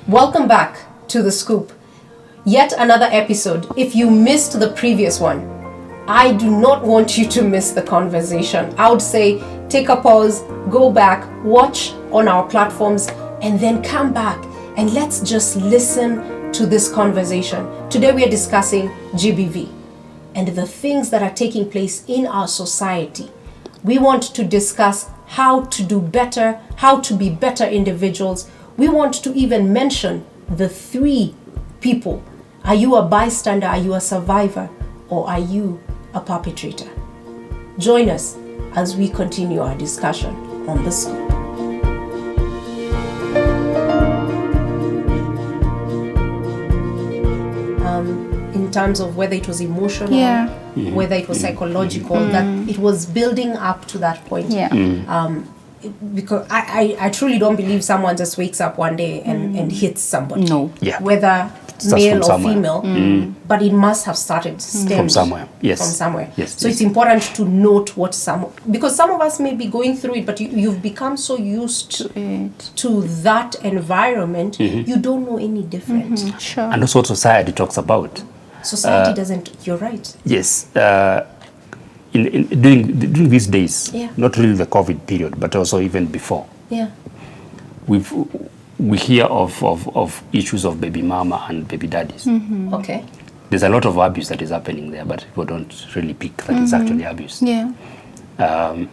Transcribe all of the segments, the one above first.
Welcome back to The Scoop. Yet another episode. If you missed the previous one, I do not want you to miss the conversation. I would say take a pause, go back, watch on our platforms, and then come back and let's just listen to this conversation. Today we are discussing GBV and the things that are taking place in our society. We want to discuss how to do better, how to be better individuals. We want to even mention the three people. Are you a bystander? Are you a survivor? Or are you a perpetrator? Join us as we continue our discussion on The Scoop. In terms of whether it was emotional, whether it was psychological, that it was building up to that point. Because I truly don't believe someone just wakes up one day and hits somebody. No. Whether male or female, but it must have started From somewhere. Yes. From somewhere. Yes. So it's important to note what because some of us may be going through it, but you've become so used to that environment, you don't know any different. Sure. And also what society talks about. Society doesn't. You're right. Yes. During these days, not really the COVID period, but also even before, we hear of issues of baby mama and baby daddies. Okay. There's a lot of abuse that is happening there, but people don't really pick that it's actually abuse. A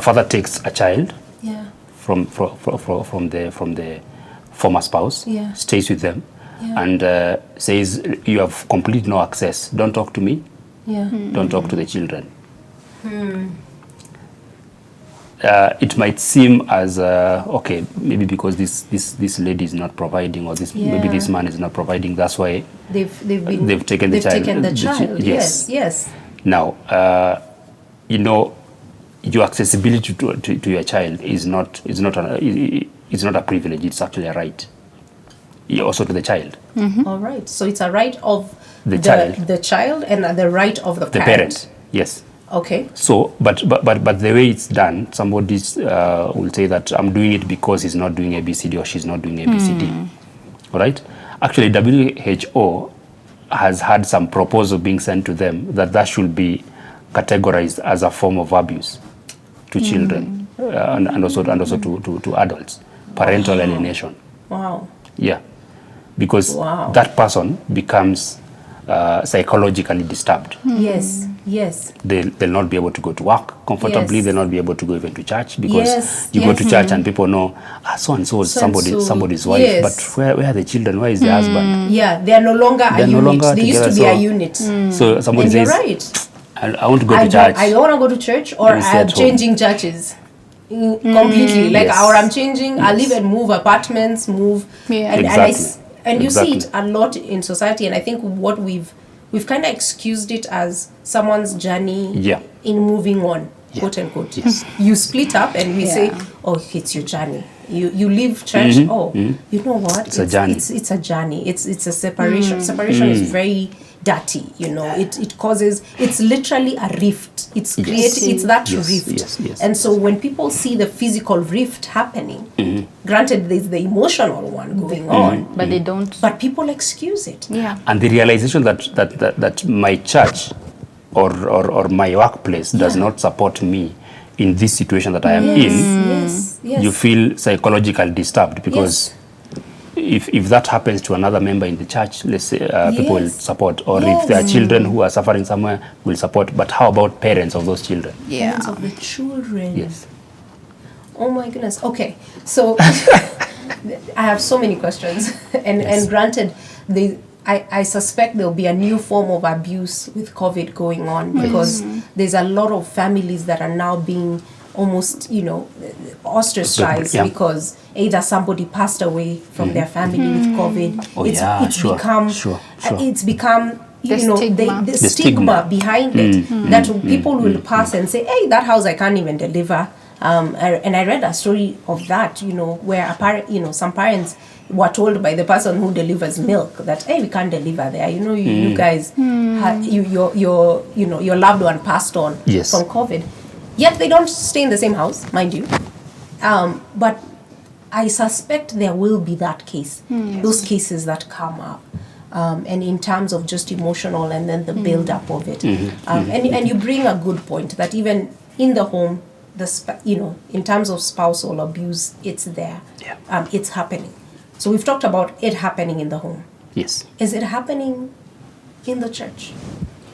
father takes a child from the former spouse, stays with them, and says, you have complete no access. Don't talk to me. Don't talk to the children. It might seem as okay, maybe because this lady is not providing, or maybe this man is not providing. That's why they've taken the child. Yes. Now, your accessibility to your child is not a privilege. It's actually a right. Also to the child. All right. So it's a right of the child and the right of the parent. Yes. Okay. So, but the way it's done, somebody will say that I'm doing it because he's not doing ABCD or she's not doing ABCD. All right. Actually, WHO has had some proposal being sent to them that should be categorized as a form of abuse to children and also to adults. Parental alienation. Wow. Yeah. Because that person becomes psychologically disturbed. Yes. They'll not be able to go to work comfortably. They'll not be able to go even to church because you go to church and people know so and so is somebody's wife. But where are the children? Where is the husband? Yeah, they are no longer a unit. They used to be a unit. So somebody says, you're right. I want to go to church. I don't want to go to church, or I'm changing churches completely. Or I'm changing. I'll even move apartments. And you see it a lot in society, and I think what we've kind of excused it as someone's journey in moving on, quote unquote. Yes. You split up and we say, oh, it's your journey. You leave church, you know what? It's a journey. It's a journey. It's a separation. Separation is very dirty, it causes, it's literally a rift. It's that rift. And so when people see the physical rift happening, granted there's the emotional one going on, but they don't. But people excuse it. Yeah. And the realization that my church or my workplace does not support me in this situation that I am in, you feel psychologically disturbed because if that happens to another member in the church, let's say people will support, or if there are children who are suffering somewhere, will support. But how about parents of those children? Parents of the children. Yes. Oh my goodness. Okay, so I have so many questions, and granted, I suspect there'll be a new form of abuse with COVID going on because there's a lot of families that are now being almost, ostracized because either somebody passed away from their family with COVID. It's become the stigma behind it that people will pass and say, hey, that house I can't even deliver. And I read a story of that, where some parents were told by the person who delivers milk that, hey, we can't deliver there. You guys, your loved one passed on from COVID. Yet they don't stay in the same house, mind you. But I suspect there will be that case, those cases that come up. And in terms of just emotional and then the build-up of it. And you bring a good point that even in the home, in terms of spousal abuse, it's there. Yeah. It's happening. So we've talked about it happening in the home. Yes. Is it happening in the church?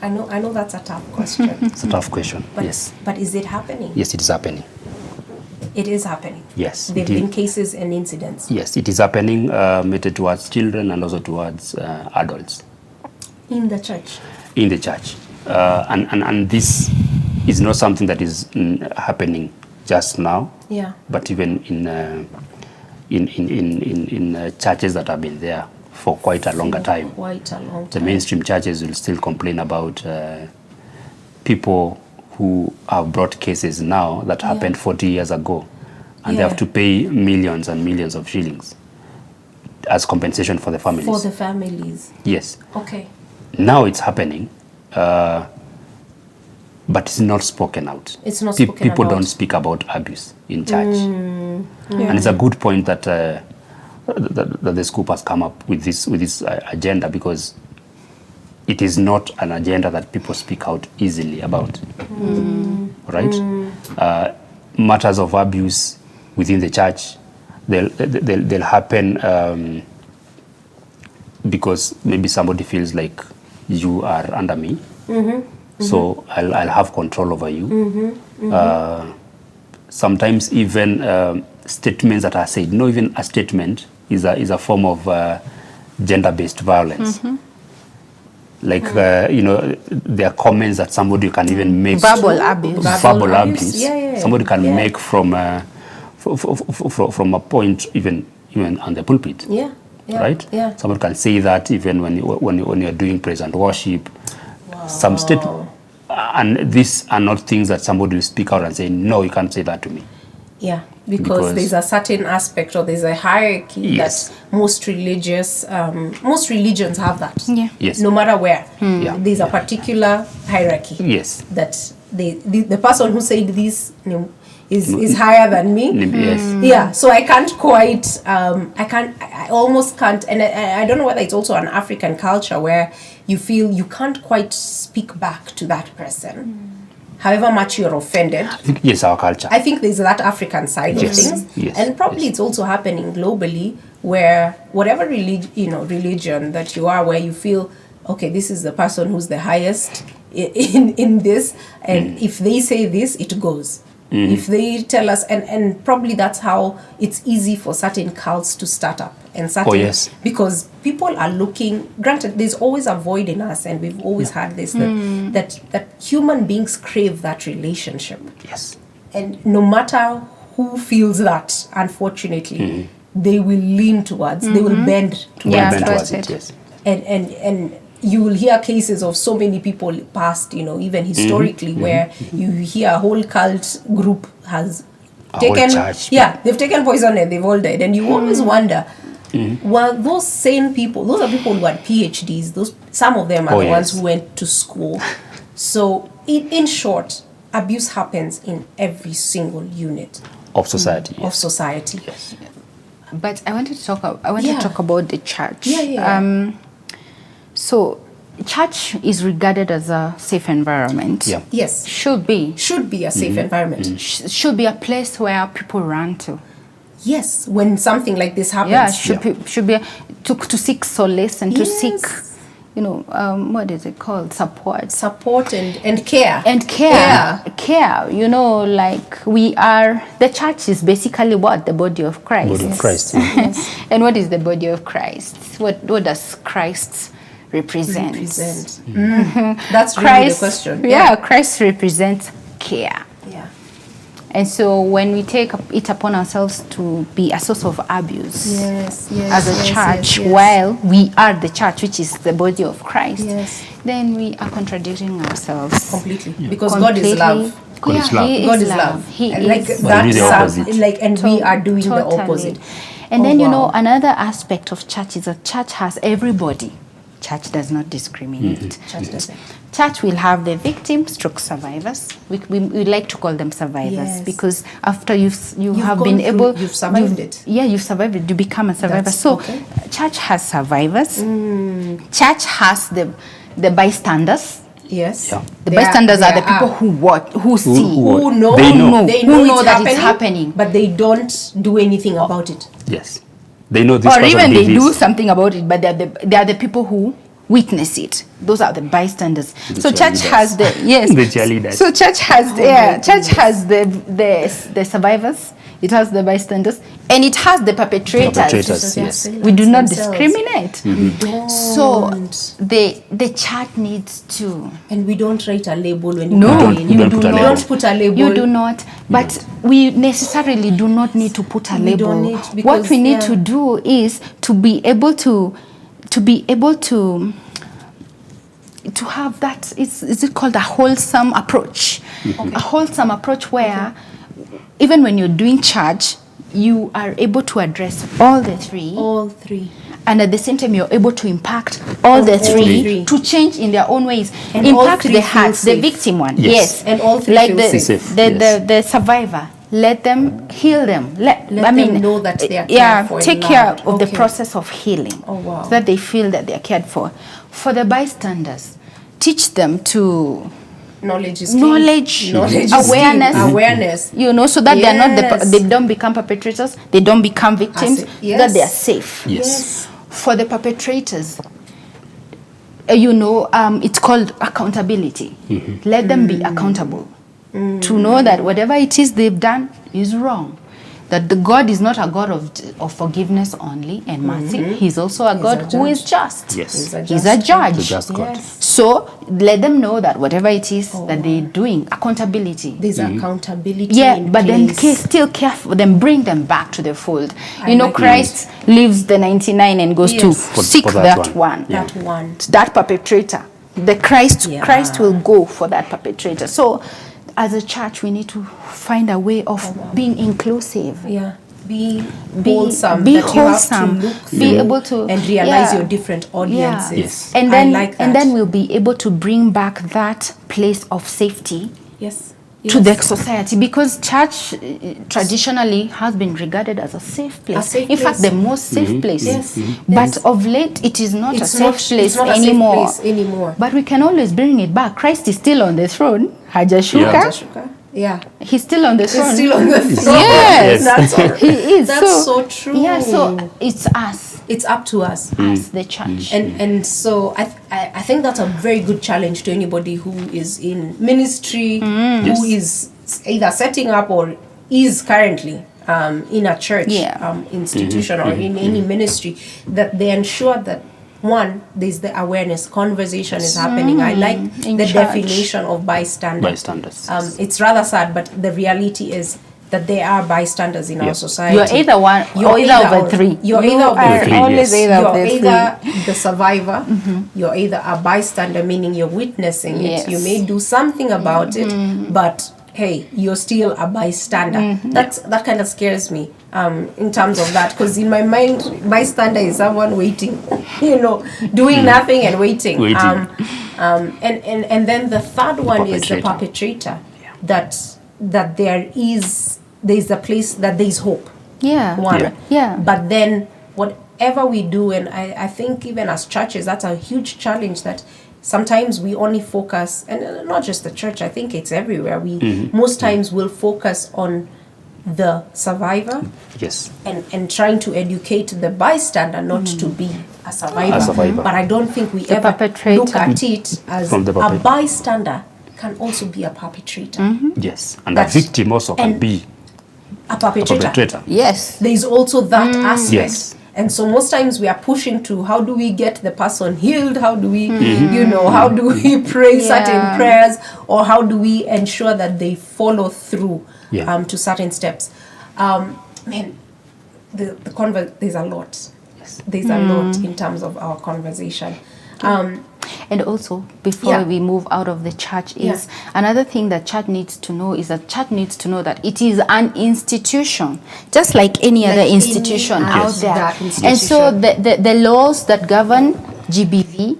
I know that's a tough question. It's a tough question. But, yes. But is it happening? Yes, it is happening. It is happening. Yes. There have been cases and incidents. Yes, it is happening, meted towards children and also towards adults. In the church? In the church. And this is not something that is happening just now. Yeah. But even in churches that have been there for quite a longer time. Quite a long time. The mainstream churches will still complain about people who have brought cases now that happened 40 years ago, and they have to pay millions and millions of shillings as compensation for the families. For the families. Yes. Okay. Now it's happening, but it's not spoken out. It's not spoken People about. don't speak about abuse in church. And it's a good point that that the scoop has come up with this agenda, because it is not an agenda that people speak out easily about, right? Matters of abuse within the church, they'll happen because maybe somebody feels like you are under me, so I'll have control over you. Sometimes even statements that are said, not even a statement is a form of gender-based violence. Like, there are comments that somebody can even make. Verbal abuse. Verbal abuse. Yeah. Somebody can make from a point even on the pulpit. Yeah. Right? Yeah. Somebody can say that even when you're doing praise and worship. Wow. Some statement. And these are not things that somebody will speak out and say, no, you can't say that to me. Yeah, because there's a certain aspect, or there's a hierarchy that most religions have that. Yeah. Yes. No matter where. Yeah. There's a particular hierarchy. Yes. That the person who said this is higher than me. Yes. Yeah, so I can't quite, I almost can't, and I don't know whether it's also an African culture where you feel you can't quite speak back to that person. However much you're offended. I think, yes, our culture. I think there's that African side of things. Yes. And probably it's also happening globally, where whatever religion that you are, where you feel, okay, this is the person who's the highest in this, and if they say this, it goes. If they tell us, and probably that's how it's easy for certain cults to start up, and certain, because people are looking, granted there's always a void in us, and we've always had this, that human beings crave that relationship. Yes. And no matter who feels that, unfortunately, they will lean towards, they will bend towards it. Yes. And you will hear cases of so many people past, even historically, where you hear a whole cult group has taken, they've taken poison and they've all died. And you always wonder, well, those same people, those are people who had PhDs, some of them are the ones who went to school. So in short, abuse happens in every single unit of society. Yes. But I want to talk about the church. So, church is regarded as a safe environment. Yeah. Yes. Should be a safe environment. Should be a place where people run to. Yes, when something like this happens. Yeah, should be to seek solace and to seek, what is it called? Support and care. And care. Like the church is basically what? The body of Christ. Body of Christ. Yes. And what is the body of Christ? What does Christ represent? That's really the question. Yeah, Christ represents care. Yeah. And so when we take it upon ourselves to be a source of abuse as a church, while we are the church, which is the body of Christ, then we are contradicting ourselves. Completely. Because God is love. God is love. God is love. He is and we are doing the opposite. And then, another aspect of church is that church has everybody. church does not discriminate. Church doesn't. Church will have the victim stroke survivors. We like to call them survivors because after you have been able, you've survived it. Yeah, you've survived it. You become a survivor. Church has survivors. Church has the bystanders. Yes. Yeah. The bystanders are the people who see, who know that it's happening, but they don't do anything about it. Yes. They know this. Or even they do something about it, but they are the people who witness it. Those are the bystanders. So church has the the cheerleaders. So church has church has the survivors. It has the bystanders, and it has the perpetrators. Yes. We do not discriminate. We don't. So the church needs to. And we don't write a label when you you do not put a label. You do not. But we necessarily do not need to put a label. What we need to do is to be able to have that. Is it called a wholesome approach? A wholesome approach where even when you're doing church, you are able to address all three. And at the same time, you're able to impact all three to change in their own ways. And impact the heart, the victim one. Yes. And all three like feel safe. The survivor. Let them heal them. Let them know that they are cared for. Take care of the process of healing. Oh, wow. So that they feel that they are cared for. For the bystanders, teach them to knowledge, awareness. You know, so that they are not they don't become perpetrators, they don't become victims, that they are safe. Yes. For the perpetrators, it's called accountability. Let them be accountable to know that whatever it is they've done is wrong. That the God is not a God of forgiveness only and mercy. He's also a God who is just. Yes. He's a judge. The just God. So let them know that whatever it is that they're doing, accountability. There's accountability. But then still care for them, bring them back to the fold. Christ leaves the 99 and goes to seek that one. That perpetrator. The Christ will go for that perpetrator. So as a church, we need to find a way of being inclusive. Yeah. Be wholesome. Be wholesome. Be able to and realize your different audiences. Yes. And then we'll be able to bring back that place of safety. Yes. To the society, because church traditionally has been regarded as a safe place. In fact, the most safe place. Yes. But of late, it is not a safe place anymore. But we can always bring it back. Christ is still on the throne. Hajashuka. Yeah. He's still on the throne. He's still on the throne. Yes. He is. That's so true. Yeah, so it's us. It's up to us. As the church. And so I think that's a very good challenge to anybody who is in ministry, who is either setting up or is currently in a church institution or in any ministry, that they ensure that, one, there's the awareness, conversation is happening. I like the definition of bystanders. It's rather sad, but the reality is that there are bystanders in our society. You're either one, you're either of the three. You're either of the three. Always either of the three. You're either the survivor, you're either a bystander, meaning you're witnessing it. You may do something about it, but hey, you're still a bystander. That kind of scares me in terms of that, because in my mind, bystander is someone waiting, doing nothing and waiting. And then the third one is the perpetrator. That there's a place that there's hope. But then whatever we do, and I think even as churches, that's a huge challenge, that sometimes we only focus, and not just the church, I think it's everywhere. We most times will focus on the survivor, and trying to educate the bystander not to be a survivor. But I don't think we ever look at it as a bystander can also be a perpetrator. Yes, and a victim also can be a perpetrator. Yes, there is also that aspect. Yes. And so most times we are pushing to, how do we get the person healed? How do we, how do we pray certain prayers, or how do we ensure that they follow through to certain steps? Man, there's a lot. Yes. There's a lot in terms of our conversation. And also, before we move out of the church, is another thing that church needs to know is that church needs to know that it is an institution, just like any other institution out there. And so the laws that govern GBV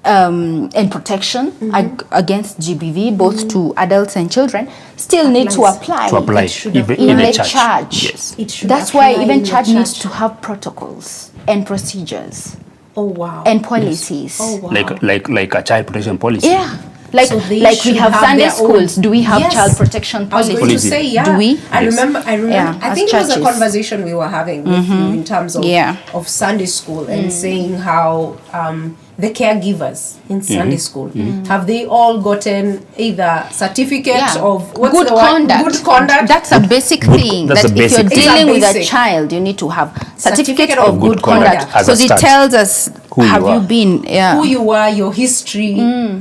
and protection against GBV, both to adults and children, still need to apply. To apply In the church. Yes. It should That's apply why even in the church needs to have protocols and procedures. Oh wow. And policies. Oh wow. Like a child protection policy. Yeah. Like, So they we should have have Sunday their schools. own. Do we have Yes. child protection I was policies? going to say, yeah. Do we? I remember. Yeah, I as think it was a churches. conversation we were having with you in terms of of Sunday school and saying how the caregivers in Sunday school have they all gotten either certificate of what's good the word? conduct. Good conduct. That's a basic thing. that's That a if you're basic thing. dealing with a basic. child, you need to have certificate of of good good conduct. conduct as a Because it start. tells us Who you have you are. been who you are, your history.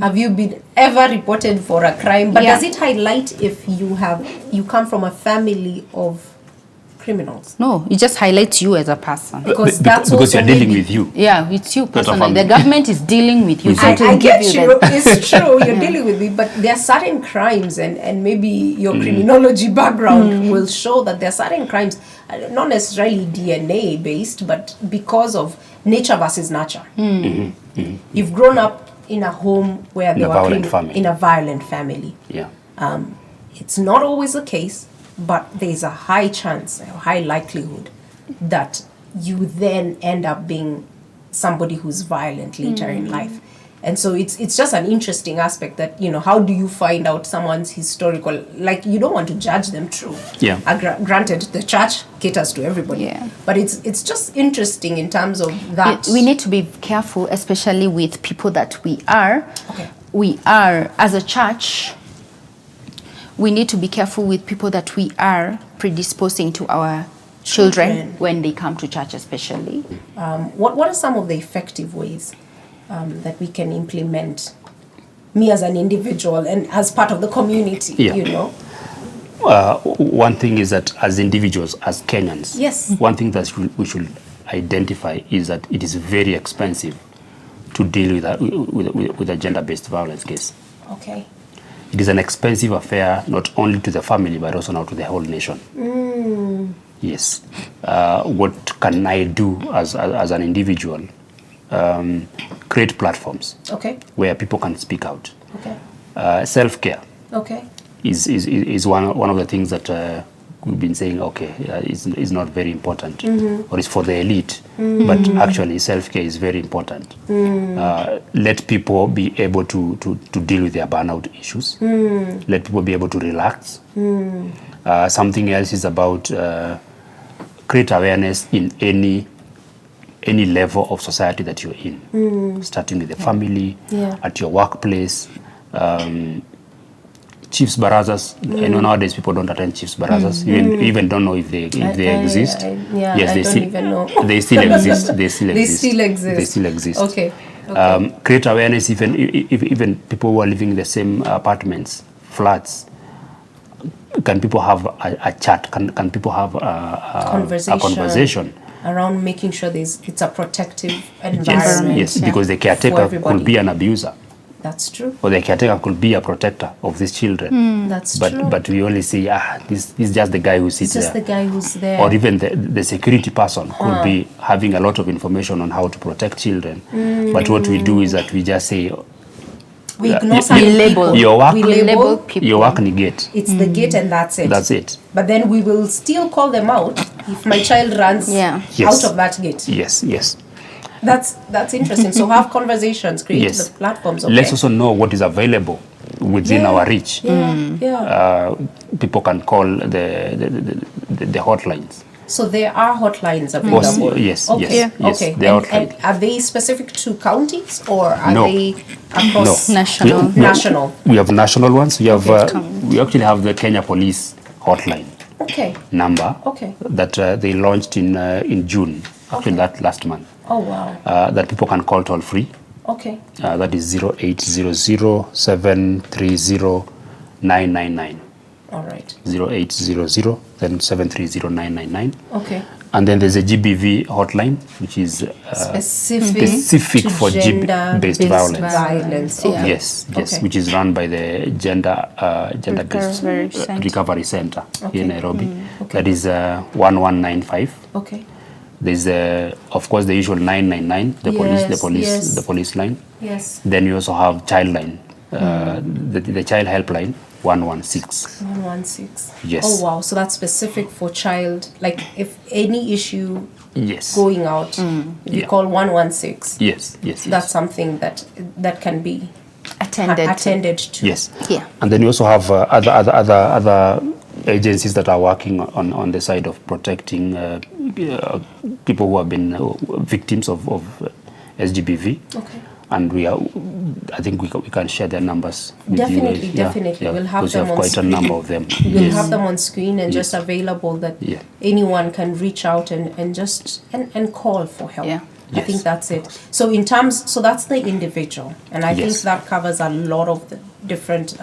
Have you been ever reported for a crime? But Yeah. does it highlight if you come from a family of criminals? No, it just highlights you as a person. Because Be- that's because also you're dealing maybe- with you. Yeah, it's you Not a personally. family. The government is dealing with you. With so you. to I give get you you. that- It's true. You're dealing with me, but there are certain crimes, and maybe your criminology background will show that there are certain crimes, not necessarily DNA based, but because of nature versus nurture. You've grown up in a home where there a were violent family. in a violent family. Yeah. It's not always the case, but there's a high chance, a high likelihood that you then end up being somebody who's violent later in life. And so it's just an interesting aspect that, how do you find out someone's historical, like you don't want to judge them, true. Yeah. Granted, the church caters to everybody. Yeah. But it's just interesting in terms of that. We need to be careful, especially with people that we are. Okay. We are, as a church, we need to be careful with people that we are predisposing to our children when they come to church, especially. What are some of the effective ways that we can implement, me as an individual and as part of the community, Yeah. One thing is that as individuals, as Kenyans, Yes. one thing that we should identify is that it is very expensive to deal with a gender-based violence case. Okay. It is an expensive affair, not only to the family, but also now to the whole nation. Yes. What can I do as an individual? Create platforms Okay. where people can speak out. Okay. Self-care Okay. is one of the things that we've been saying, is not very important, or is for the elite, but actually self-care is very important. Let people be able to deal with their burnout issues. Let people be able to relax. Something else is about create awareness in any level of society that you're in, starting with the family, at your workplace, chiefs barazas. I know nowadays people don't attend chiefs barazas. Even don't know if they exist. Yes, I don't even know. They still exist. They still They exist. still exist. They still exist. Okay. Create awareness even people who are living in the same apartments, flats. Can people have a chat? Can people have a conversation? Around making sure it's a protective environment. Yes, because the caretaker could be an abuser. That's true. Or the caretaker could be a protector of these children. That's true. But we only say, this is just the guy who sits It's just there. the guy who's there. Or even the security person could be having a lot of information on how to protect children. But what we do is that we just say, we ignore you- some we label. people. Your work- We We label. label people. your work negate. It's the gate and that's it. That's it. But then we will still call them out if my child runs Yes. out of that gate. Yes. That's interesting. So have conversations, create Yes. the platforms. Okay. Let's also know what is available within our reach. Yeah. People can call the hotlines. So there are hotlines available. Yes, Okay. yes, yes. Okay. There are And are they specific to counties or are No. they across National. national? We have national ones. We have Okay. we actually have the Kenya Police hotline Okay. number Okay. that they launched in June, actually that last month. Oh wow. That people can call toll free. Okay. That is 0800-730-999. All right. 0800 then 730-999. Okay. And then there's a GBV hotline, which is specific to for gender-based violence. Okay. Yes, Okay. which is run by the gender-based Recovery Center. recovery center Okay. in Nairobi. Okay. That is 1195 Okay. There's of course the usual 999, the police line. Yes. Then you also have child line, the child helpline 116. 116. Yes. Oh wow, so that's specific for child. Like if any issue yes going out, you call 116. Yes. That's something that can be attended to. Yes. Yeah. And then you also have other agencies that are working on the side of protecting people who have been victims of SGBV. Okay. And I think we can share their numbers with definitely, you. Definitely. We'll have because them you have on quite screen. a number of them. We'll have them on screen and just available that Yeah. anyone can reach out and just call for help. Yeah. I think that's it. So so that's the individual. And I think that covers a lot of the different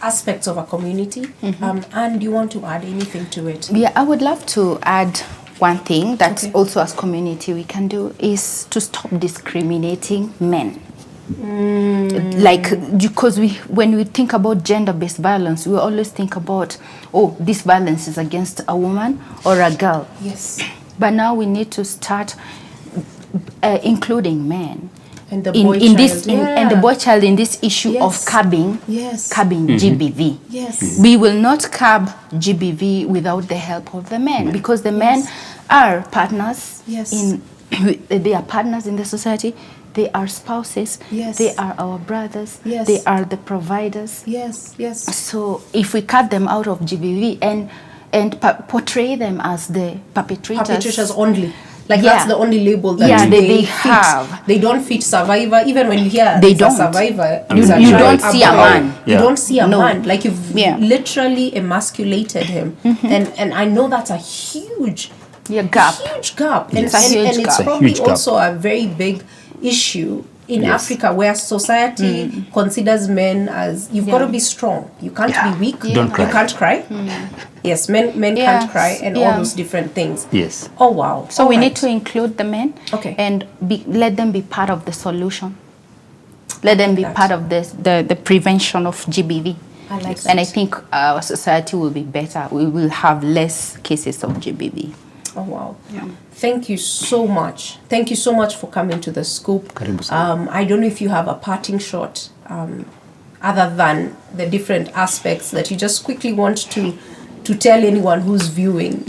aspects of a community. And you want to add anything to it? Yeah, I would love to add one thing that also as community we can do is to stop discriminating men. Like, because when we think about gender-based violence, we always think about, this violence is against a woman or a girl. Yes. But now we need to start including men. And the boy child. And the boy child in this issue of curbing GBV. Yes. We will not curb GBV without the help of the men, because the men are partners they are partners in the society. They are spouses. Yes. They are our brothers. Yes. They are the providers. Yes. So if we cut them out of GBV and portray them as the perpetrators only. Like that's the only label that they have. They don't fit survivor. Even when you hear they a survivor, you don't see a man. You don't see a man. Like you've literally emasculated him. And I know that's a huge gap. Huge gap. And it's a huge and it's gap. probably also a very big issue in Africa, where society considers men as you've got to be strong. You can't be weak. Don't cry. You can't cry. Yes, men can't cry and all those different things. Yes. Oh wow. So we need to include the men. Okay. And let them be part of the solution. Let them be part of the prevention of GBV. I like that. And I think our society will be better. We will have less cases of GBV. Oh wow. Yeah. Thank you so much. Thank you so much for coming to the Scoop. I don't know if you have a parting shot other than the different aspects that you just quickly want to tell anyone who's viewing,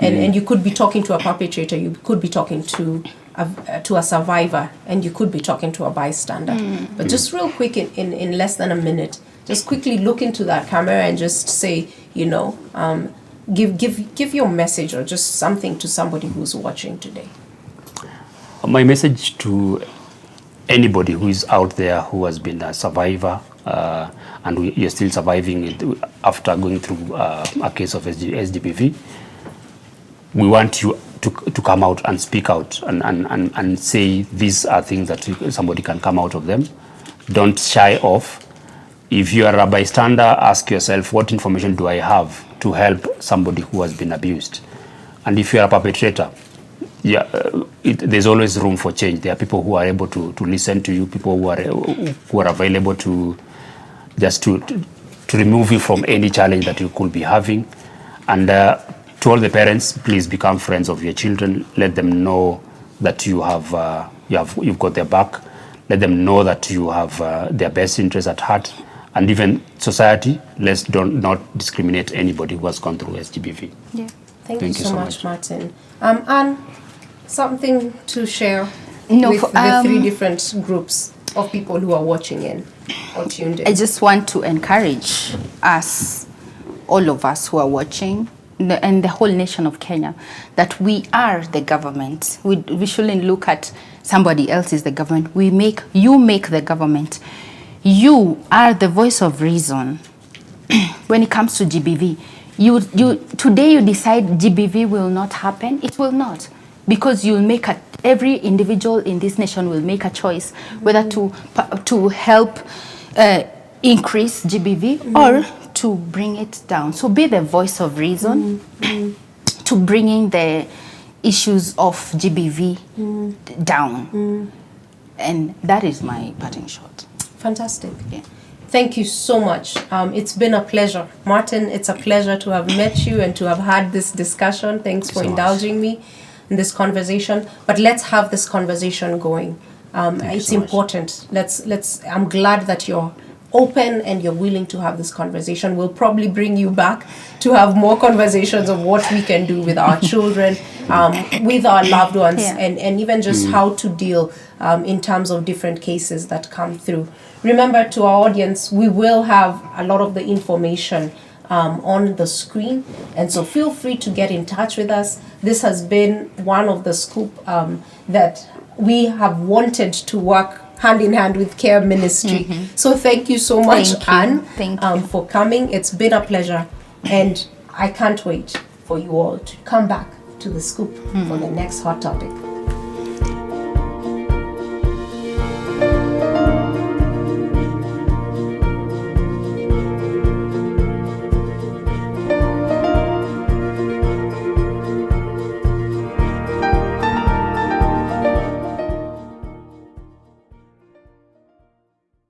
and you could be talking to a perpetrator, you could be talking to a survivor, and you could be talking to a bystander. But just real quick, in less than a minute, just quickly look into that camera and just say, give your message or just something to somebody who's watching today. My message to anybody who is out there who has been a survivor and you're still surviving it after going through a case of SGBV, we want you to come out and speak out and say these are things that somebody can come out of them. Don't shy off. If you are a bystander, ask yourself, what information do I have to help somebody who has been abused? And if you are a perpetrator, there's always room for change. There are people who are able to listen to you, people who are available to just to remove you from any challenge that you could be having. And to all the parents, please become friends of your children. Let them know that you've got their back. Let them know that you have their best interests at heart. And even society, let's not discriminate anybody who has gone through SGBV. Yeah. Thank you so much, Martin. Anne, something to share with the three different groups of people who are watching in or tuned in? I just want to encourage us, all of us who are watching, and the whole nation of Kenya, that we are the government. We shouldn't look at somebody else is the government. You make the government. You are the voice of reason when it comes to GBV. Today you decide GBV will not happen. It will not, because you'll make every individual in this nation will make a choice whether to help increase GBV or to bring it down. So be the voice of reason to bringing the issues of GBV down. And that is my parting shot. Fantastic. Yeah. Thank you so much. It's been a pleasure. Martin, it's a pleasure to have met you and to have had this discussion. Thanks for indulging me. in this conversation, but let's have this conversation going. It's important. Let's. I'm glad that you're open and you're willing to have this conversation. We'll probably bring you back to have more conversations of what we can do with our children, with our loved ones, and even just how to deal in terms of different cases that come through. Remember, to our audience, we will have a lot of the information on the screen, and so feel free to get in touch with us. This has been one of the scoop that we have wanted to work hand in hand with Care Ministry. So thank you so much, Anne, for coming. It's been a pleasure, and I can't wait for you all to come back to the scoop for the next hot topic.